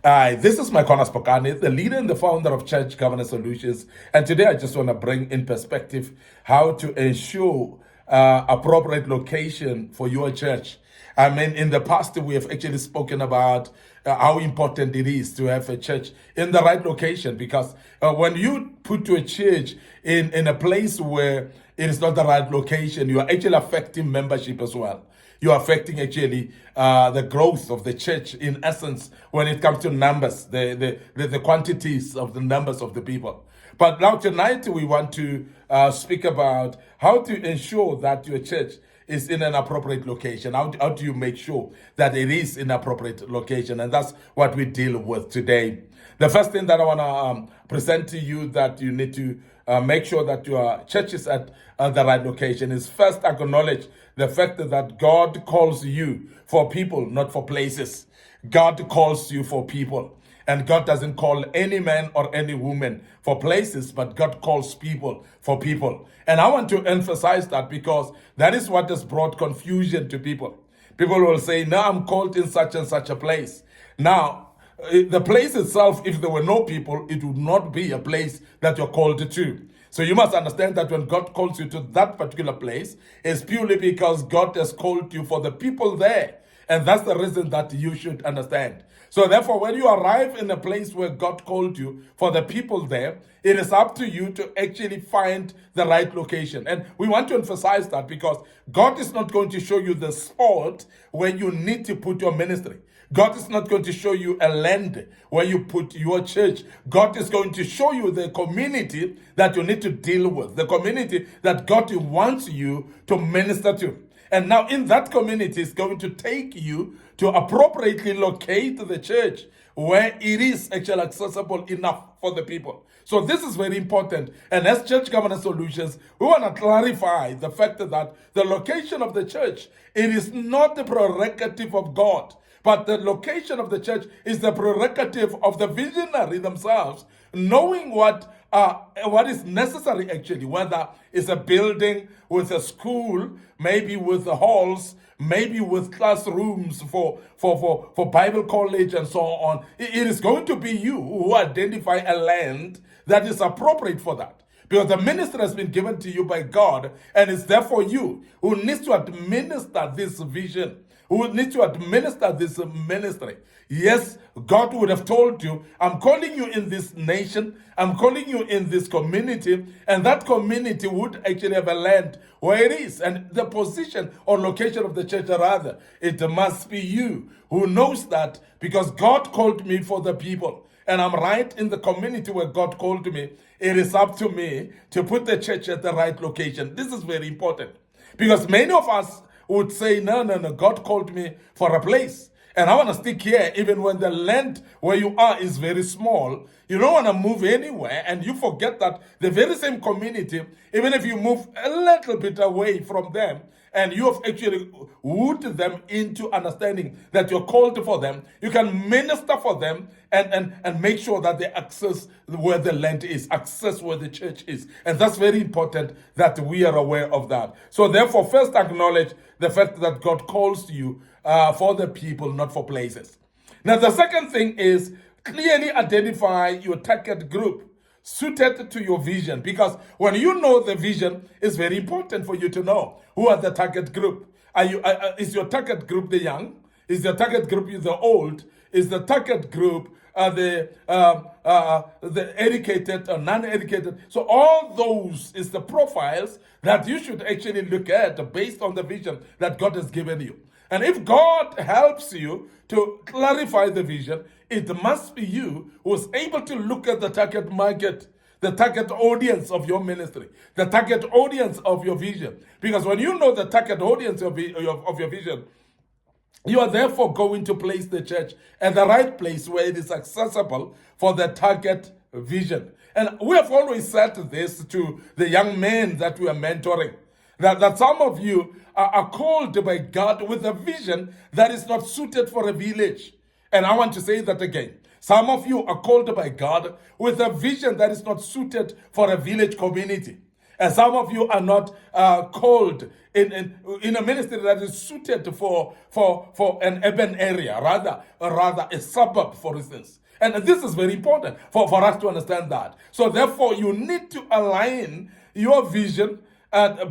Hi, this is MIcornus Phokane, the leader and the founder of Church Governance Solutions. And today I just want to bring in perspective how to ensure appropriate location for your church. I mean, in the past, we have actually spoken about how important it is to have a church in the right location because when you put your church in a place where it is not the right location, you are actually affecting membership as well. You're affecting actually the growth of the church in essence when it comes to numbers, the quantities of the numbers of the people. But now tonight we want to speak about how to ensure that your church is in an appropriate location. How do you make sure that it is in appropriate location? And that's what we deal with today. The first thing that I want to present to you that you need to make sure that your church is at the right location is first acknowledge the fact that God calls you for people, not for places. God calls you for people. And God doesn't call any man or any woman for places, but God calls people for people. And I want to emphasize that because that is what has brought confusion to people. People will say, no, I'm called in such and such a place. Now, the place itself, if there were no people, it would not be a place that you're called to. So you must understand that when God calls you to that particular place, it's purely because God has called you for the people there. And that's the reason that you should understand. So therefore, when you arrive in a place where God called you for the people there, it is up to you to actually find the right location. And we want to emphasize that because God is not going to show you the spot where you need to put your ministry. God is not going to show you a land where you put your church. God is going to show you the community that you need to deal with, the community that God wants you to minister to. And now in that community is going to take you to appropriately locate the church where it is actually accessible enough for the people. So this is very important. And as Church Governance Solutions, we want to clarify the fact that the location of the church, it is not the prerogative of God. But the location of the church is the prerogative of the visionary themselves, knowing what is necessary actually, whether it's a building with a school, maybe with the halls, maybe with classrooms for Bible college and so on. It is going to be you who identify a land that is appropriate for that. Because the ministry has been given to you by God, and it's therefore you who needs to administer this vision, who needs to administer this ministry. Yes, God would have told you, I'm calling you in this nation, I'm calling you in this community, and that community would actually have a land where it is. And the position or location of the church, rather, it must be you who knows that because God called me for the people. And I'm right in the community where God called me. It is up to me to put the church at the right location. This is very important because many of us would say, no, God called me for a place. And I want to stick here even when the land where you are is very small. You don't want to move anywhere and you forget that the very same community, even if you move a little bit away from them, and you have actually wooed them into understanding that you're called for them, you can minister for them and make sure that they access where the land is, access where the church is. And that's very important that we are aware of that. So therefore, first acknowledge the fact that God calls you for the people, not for places. Now, the second thing is clearly identify your target group suited to your vision, because when you know the vision, it's very important for you to know who are the target group. Is your target group the young? Is your target group the old? Is the target group the educated or non-educated? So all those is the profiles that you should actually look at based on the vision that God has given you. And if God helps you to clarify the vision, it must be you who is able to look at the target market, the target audience of your ministry, the target audience of your vision. Because when you know the target audience of your vision, you are therefore going to place the church at the right place where it is accessible for the target vision. And we have always said this to the young men that we are mentoring, that some of you are called by God with a vision that is not suited for a village. And I want to say that again. Some of you are called by God with a vision that is not suited for a village community. And some of you are not called in a ministry that is suited for an urban area, rather a suburb, for instance. And this is very important for us to understand that. So therefore, you need to align your vision,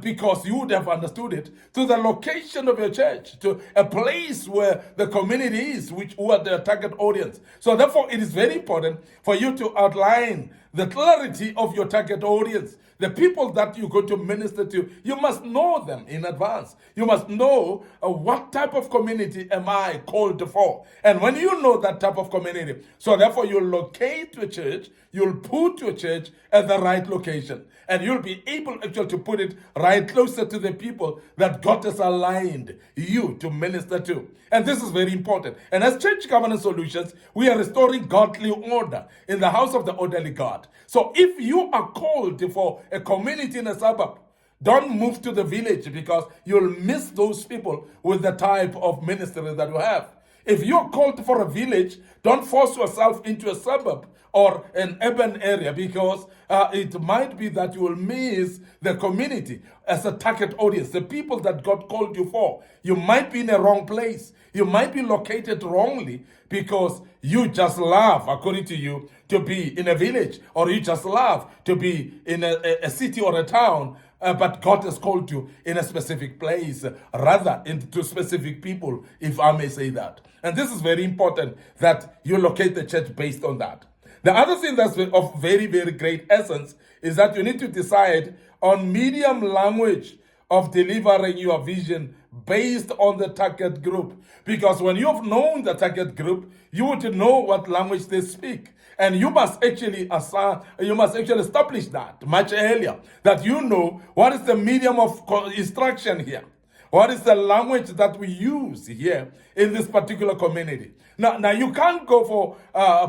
because you would have understood it, to the location of your church, to a place where the community is, who are the target audience. So therefore, it is very important for you to outline the clarity of your target audience. The people that you're going to minister to, you must know them in advance. You must know what type of community am I called for. And when you know that type of community, so therefore you'll locate your church, you'll put your church at the right location. And you'll be able actually to put it right closer to the people that God has aligned you to minister to. And this is very important. And as Church Governance Solutions, we are restoring godly order in the house of the orderly God. So if you are called for a community in a suburb, don't move to the village, because you'll miss those people with the type of ministry that you have. If you're called for a village, don't force yourself into a suburb or an urban area, because it might be that you will miss the community as a target audience, the people that God called you for. You might be in a wrong place. You might be located wrongly because you just love, according to you, to be in a village, or you just love to be in a city or a town. But God has called you in a specific place, rather into specific people, if I may say that. And this is very important, that you locate the church based on that. The other thing that's of very, very great essence is that you need to decide on medium language of delivering your vision based on the target group. Because when you've known the target group, you would know what language they speak. And you must actually establish that much earlier, that you know what is the medium of instruction here. What is the language that we use here in this particular community? Now you can't go for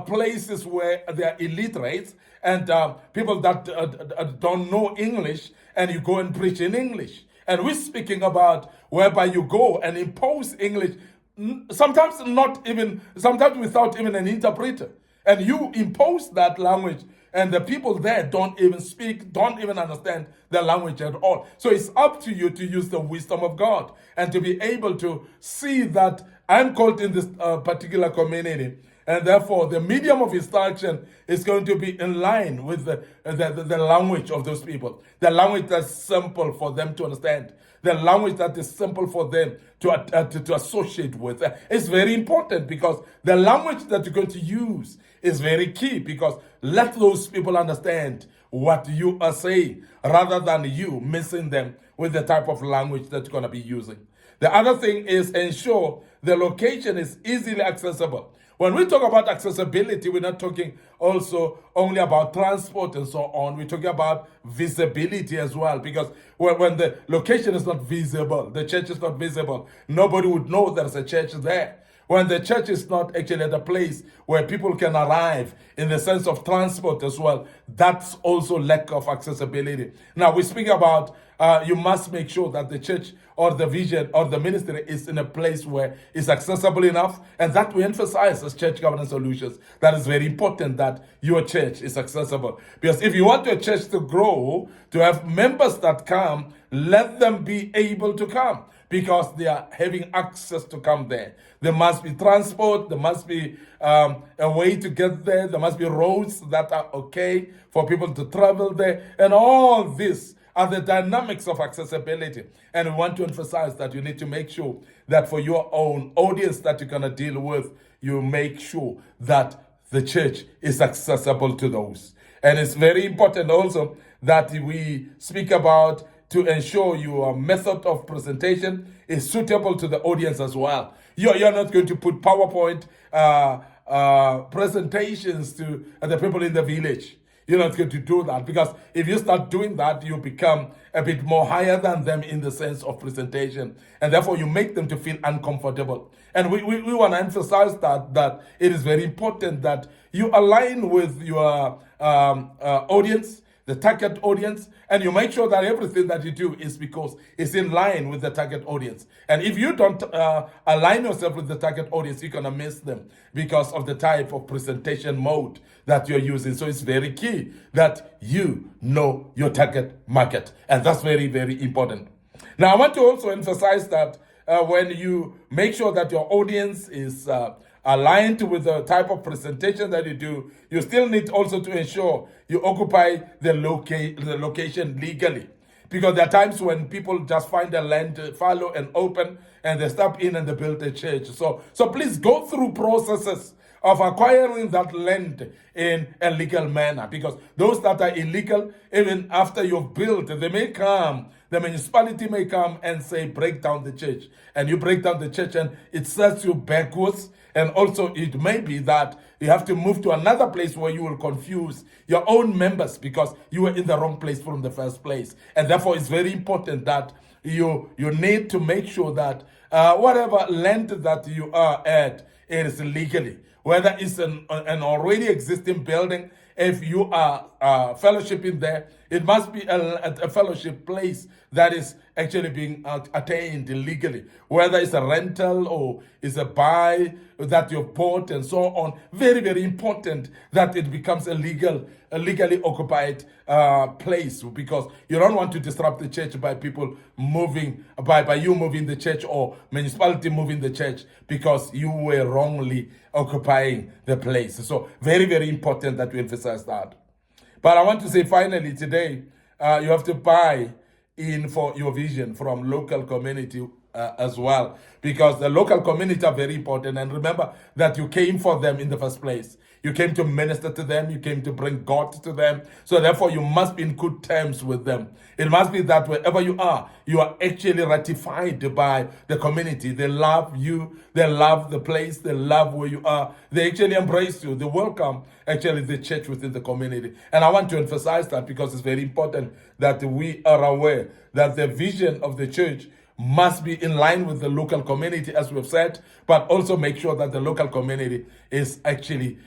places where there are illiterates and people that don't know English, and you go and preach in English. And we're speaking about whereby you go and impose English, sometimes without even an interpreter. And you impose that language, and the people there don't even understand the language at all. So it's up to you to use the wisdom of God and to be able to see that I'm called in this particular community. And therefore, the medium of instruction is going to be in line with the language of those people. The language that's simple for them to understand. The language that is simple for them to associate with. It's very important, because the language that you're going to use is very key, because let those people understand what you are saying, rather than you missing them with the type of language that you're going to be using. The other thing is ensure the location is easily accessible. When we talk about accessibility, we're not talking also only about transport and so on. We're talking about visibility as well, because when the location is not visible, the church is not visible, nobody would know there's a church there. When the church is not actually at a place where people can arrive in the sense of transport as well, that's also lack of accessibility. Now, we speak about you must make sure that the church or the vision or the ministry is in a place where it's accessible enough, and that we emphasize as Church Governance Solutions. That is very important, that your church is accessible. Because if you want your church to grow, to have members that come, let them be able to come, because they are having access to come there. There must be transport, there must be a way to get there, there must be roads that are okay for people to travel there, and all this are the dynamics of accessibility. And we want to emphasize that you need to make sure that for your own audience that you're going to deal with, you make sure that the church is accessible to those. And it's very important also that we speak about to ensure your method of presentation is suitable to the audience as well. You're not going to put PowerPoint presentations to the people in the village. You're not going to do that, because if you start doing that, you become a bit more higher than them in the sense of presentation, and therefore you make them to feel uncomfortable. And we want to emphasize that it is very important that you align with your audience, the target audience, and you make sure that everything that you do is because it's in line with the target audience. And if you don't align yourself with the target audience, you're going to miss them because of the type of presentation mode that you're using. So it's very key that you know your target market. And that's very, very important. Now, I want to also emphasize that when you make sure that your audience is aligned with the type of presentation that you do, you still need also to ensure you occupy the location legally. Because there are times when people just find a land fallow and open and they step in and they build a church. So please go through processes of acquiring that land in a legal manner, because those that are illegal, even after you've built, they may come, the municipality may come and say, break down the church. And you break down the church and it sets you backwards. And also it may be that you have to move to another place where you will confuse your own members because you were in the wrong place from the first place. And therefore it's very important that you need to make sure that whatever land that you are at, it is legally. Whether it's an already existing building, if you are fellowshipping there, it must be a fellowship place that is actually being attained illegally. Whether it's a rental or it's a buy that you've bought and so on. Very, very important that it becomes a legally occupied place, because you don't want to disrupt the church by people moving, by you moving the church or municipality moving the church because you were wrongly occupying the place. So very, very important that we emphasize that. But I want to say finally today, you have to buy in for your vision from local community as well, because the local community are very important. And remember that you came for them in the first place. You came to minister to them. You came to bring God to them. So therefore, you must be in good terms with them. It must be that wherever you are actually ratified by the community. They love you. They love the place. They love where you are. They actually embrace you. They welcome actually the church within the community. And I want to emphasize that because it's very important that we are aware that the vision of the church must be in line with the local community, as we've said, but also make sure that the local community is actually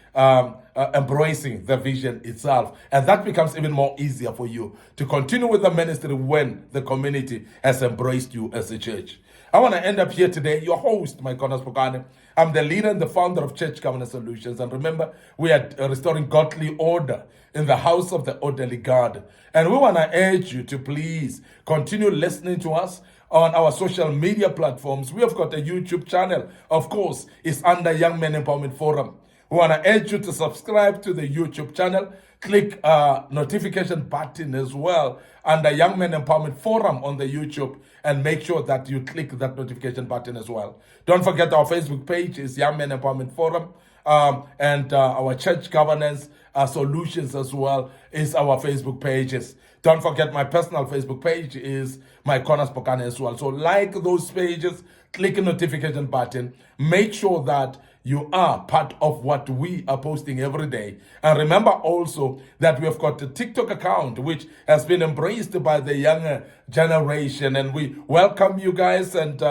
embracing the vision itself. And that becomes even more easier for you to continue with the ministry when the community has embraced you as a church. I want to end up here today, your host, MIcornus Phokane. I'm the leader and the founder of Church Governance Solutions. And remember, we are restoring godly order in the house of the orderly God. And we want to urge you to please continue listening to us on our social media platforms. We have got a YouTube channel. Of course, it's under Young Men Empowerment Forum. We want to urge you to subscribe to the YouTube channel. Click notification button as well under Young Men Empowerment Forum on the YouTube, and make sure that you click that notification button as well. Don't forget our Facebook page is Young Men Empowerment Forum, and our Church Governance Solutions as well is our Facebook pages. Don't forget my personal Facebook page is MIcornus Phokane as well. So like those pages, click the notification button. Make sure that you are part of what we are posting every day. And remember also that we have got a TikTok account, which has been embraced by the younger generation. And we welcome you guys and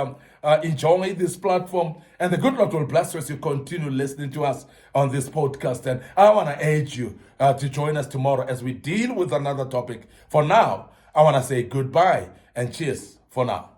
enjoy this platform. And the good Lord will bless you as you continue listening to us on this podcast. And I want to urge you to join us tomorrow as we deal with another topic. For now, I want to say goodbye and cheers for now.